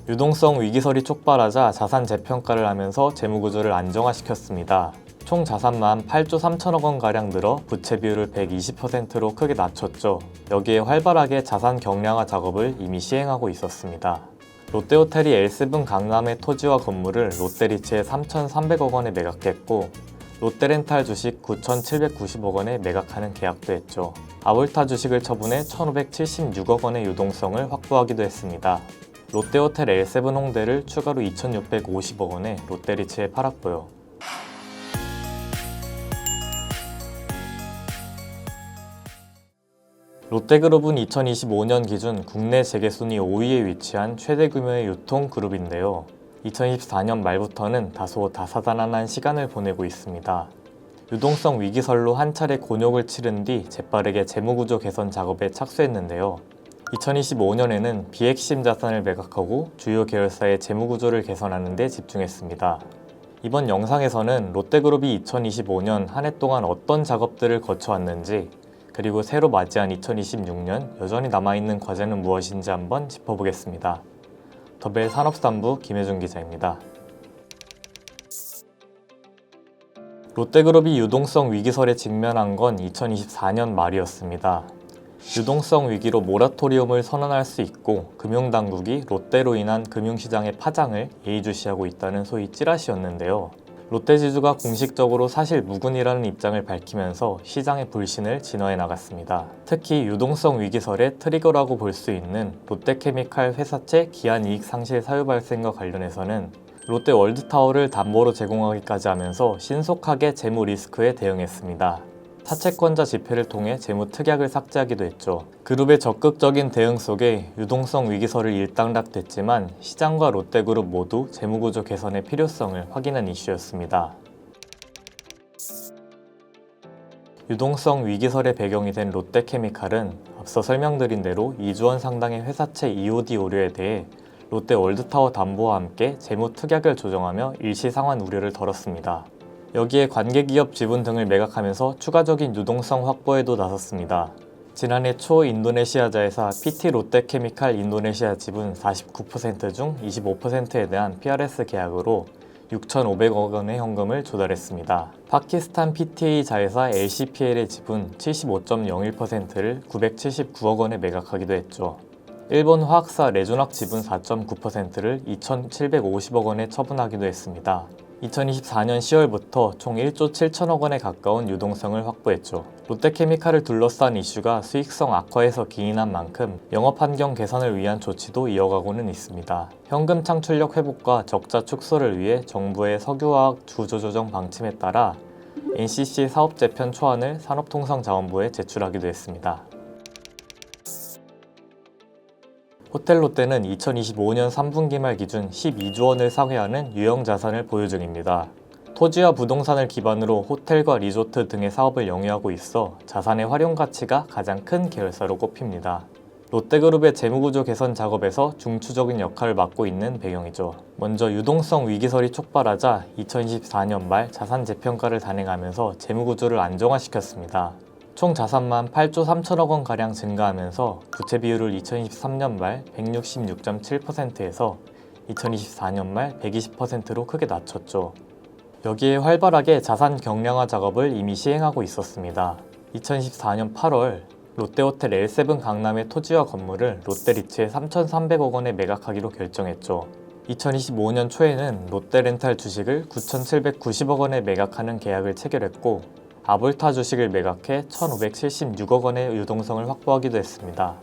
유동성 위기설이 촉발하자 자산 재평가를 하면서 재무구조를 안정화시켰습니다. 총 자산만 8조 3천억 원가량 늘어 부채 비율을 120%로 크게 낮췄죠. 여기에 활발하게 자산 경량화 작업을 이미 시행하고 있었습니다. 롯데호텔이 L7 강남의 토지와 건물을 롯데리츠에 3,300억 원에 매각했고 롯데렌탈 주식 9,790억 원에 매각하는 계약도 했죠. 아볼타 주식을 처분해 1,576억 원의 유동성을 확보하기도 했습니다. 롯데호텔 L7 홍대를 추가로 2,650억 원에 롯데리츠에 팔았고요. 롯데그룹은 2025년 기준 국내 재계순위 5위에 위치한 최대 규모의 유통그룹인데요. 2024년 말부터는 다소 다사다난한 시간을 보내고 있습니다. 유동성 위기설로 한 차례 곤욕을 치른 뒤 재빠르게 재무구조 개선 작업에 착수했는데요. 2025년에는 비핵심 자산을 매각하고 주요 계열사의 재무구조를 개선하는 데 집중했습니다. 이번 영상에서는 롯데그룹이 2025년 한 해 동안 어떤 작업들을 거쳐왔는지, 그리고 새로 맞이한 2026년 여전히 남아있는 과제는 무엇인지 한번 짚어보겠습니다. 더벨 산업산부 김혜준 기자입니다. 롯데그룹이 유동성 위기설에 직면한 건 2024년 말이었습니다. 유동성 위기로 모라토리움을 선언할 수 있고 금융당국이 롯데로 인한 금융시장의 파장을 예의주시하고 있다는 소위 찌라시였는데요. 롯데지주가 공식적으로 사실 무근이라는 입장을 밝히면서 시장의 불신을 진화해 나갔습니다. 특히 유동성 위기설의 트리거라고 볼 수 있는 롯데케미칼 회사채 기한이익 상실 사유 발생과 관련해서는 롯데 월드타워를 담보로 제공하기까지 하면서 신속하게 재무 리스크에 대응했습니다. 사채권자 집회를 통해 재무 특약을 삭제하기도 했죠. 그룹의 적극적인 대응 속에 유동성 위기설을 일단락됐지만 시장과 롯데그룹 모두 재무구조 개선의 필요성을 확인한 이슈였습니다. 유동성 위기설의 배경이 된 롯데케미칼은 앞서 설명드린 대로 2조 원 상당의 회사채 EOD 우려에 대해 롯데 월드타워 담보와 함께 재무 특약을 조정하며 일시 상환 우려를 덜었습니다. 여기에 관계기업 지분 등을 매각하면서 추가적인 유동성 확보에도 나섰습니다. 지난해 초 인도네시아자회사 PT 롯데케미칼 인도네시아 지분 49% 중 25%에 대한 PRS 계약으로 6,500억 원의 현금을 조달했습니다. 파키스탄 PTA 자회사 LCPL의 지분 75.01%를 979억 원에 매각하기도 했죠. 일본 화학사 레조낙 지분 4.9%를 2,750억 원에 처분하기도 했습니다. 2024년 10월부터 총 1조 7천억 원에 가까운 유동성을 확보했죠. 롯데케미칼을 둘러싼 이슈가 수익성 악화에서 기인한 만큼 영업 환경 개선을 위한 조치도 이어가고는 있습니다. 현금 창출력 회복과 적자 축소를 위해 정부의 석유화학 구조조정 방침에 따라 NCC 사업 재편 초안을 산업통상자원부에 제출하기도 했습니다. 호텔롯데는 2025년 3분기 말 기준 12조 원을 상회하는 유형 자산을 보유 중입니다. 토지와 부동산을 기반으로 호텔과 리조트 등의 사업을 영위하고 있어 자산의 활용 가치가 가장 큰 계열사로 꼽힙니다. 롯데그룹의 재무구조 개선 작업에서 중추적인 역할을 맡고 있는 배경이죠. 먼저 유동성 위기설이 촉발하자 2024년 말 자산 재평가를 단행하면서 재무구조를 안정화시켰습니다. 총 자산만 8조 3천억 원가량 증가하면서 부채 비율을 2023년 말 166.7%에서 2024년 말 120%로 크게 낮췄죠. 여기에 활발하게 자산 경량화 작업을 이미 시행하고 있었습니다. 2024년 8월 롯데호텔 L7 강남의 토지와 건물을 롯데리츠에 3,300억 원에 매각하기로 결정했죠. 2025년 초에는 롯데렌탈 주식을 9,790억 원에 매각하는 계약을 체결했고 아볼타 주식을 매각해 1,576억 원의 유동성을 확보하기도 했습니다.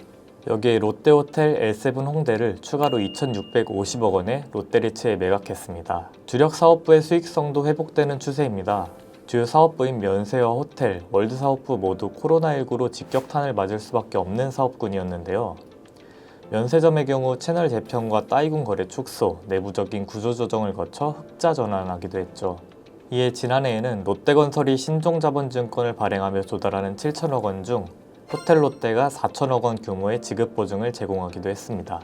여기에 롯데호텔 L7 홍대를 추가로 2,650억 원에 롯데리츠에 매각했습니다. 주력 사업부의 수익성도 회복되는 추세입니다. 주요 사업부인 면세와 호텔, 월드사업부 모두 코로나19로 직격탄을 맞을 수밖에 없는 사업군이었는데요. 면세점의 경우 채널 재편과 따이군 거래 축소, 내부적인 구조조정을 거쳐 흑자 전환하기도 했죠. 이에 지난해에는 롯데건설이 신종자본증권을 발행하며 조달하는 7천억 원 중 호텔롯데가 4천억 원 규모의 지급보증을 제공하기도 했습니다.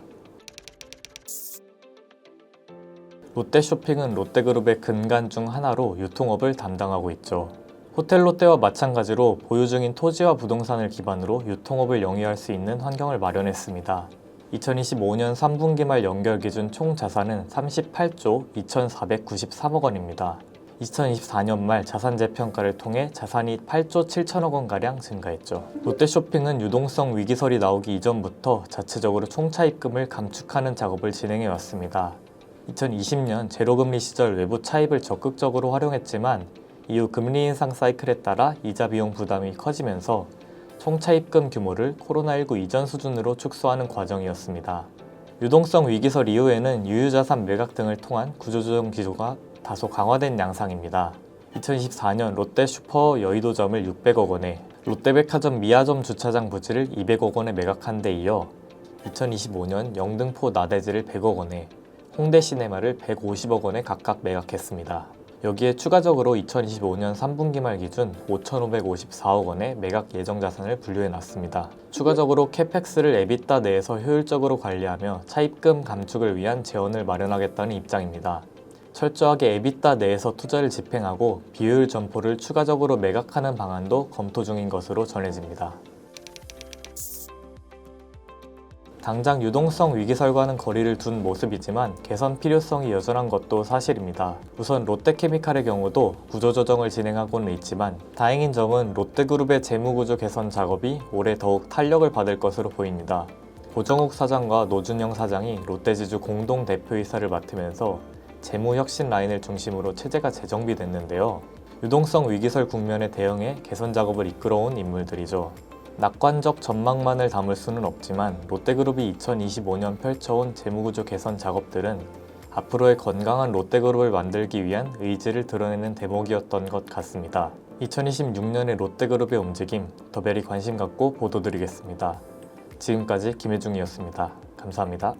롯데쇼핑은 롯데그룹의 근간 중 하나로 유통업을 담당하고 있죠. 호텔롯데와 마찬가지로 보유 중인 토지와 부동산을 기반으로 유통업을 영위할 수 있는 환경을 마련했습니다. 2025년 3분기 말 연결 기준 총 자산은 38조 2,493억 원입니다. 2024년 말 자산 재평가를 통해 자산이 8조 7천억 원가량 증가했죠. 롯데쇼핑은 유동성 위기설이 나오기 이전부터 자체적으로 총차입금을 감축하는 작업을 진행해 왔습니다. 2020년 제로금리 시절 외부 차입을 적극적으로 활용했지만 이후 금리 인상 사이클에 따라 이자 비용 부담이 커지면서 총차입금 규모를 코로나19 이전 수준으로 축소하는 과정이었습니다. 유동성 위기설 이후에는 유유자산 매각 등을 통한 구조조정 기조가 다소 강화된 양상입니다. 2024년 롯데 슈퍼 여의도점을 600억 원에, 롯데백화점 미아점 주차장 부지를 200억 원에 매각한 데 이어 2025년 영등포 나대지를 100억 원에, 홍대 시네마를 150억 원에 각각 매각했습니다. 여기에 추가적으로 2025년 3분기 말 기준 5,554억 원의 매각 예정 자산을 분류해놨습니다. 추가적으로 캐펙스를 에비타 내에서 효율적으로 관리하며 차입금 감축을 위한 재원을 마련하겠다는 입장입니다. 철저하게 에비타 내에서 투자를 집행하고 비효율 점포를 추가적으로 매각하는 방안도 검토 중인 것으로 전해집니다. 당장 유동성 위기설과는 거리를 둔 모습이지만 개선 필요성이 여전한 것도 사실입니다. 우선 롯데케미칼의 경우도 구조조정을 진행하고는 있지만 다행인 점은 롯데그룹의 재무구조 개선 작업이 올해 더욱 탄력을 받을 것으로 보입니다. 고정욱 사장과 노준영 사장이 롯데지주 공동대표이사를 맡으면서 재무혁신 라인을 중심으로 체제가 재정비됐는데요. 유동성 위기설 국면에 대응해 개선 작업을 이끌어온 인물들이죠. 낙관적 전망만을 담을 수는 없지만 롯데그룹이 2025년 펼쳐온 재무구조 개선 작업들은 앞으로의 건강한 롯데그룹을 만들기 위한 의지를 드러내는 대목이었던 것 같습니다. 2026년의 롯데그룹의 움직임 더벨이 관심 갖고 보도드리겠습니다. 지금까지 김혜중이었습니다. 감사합니다.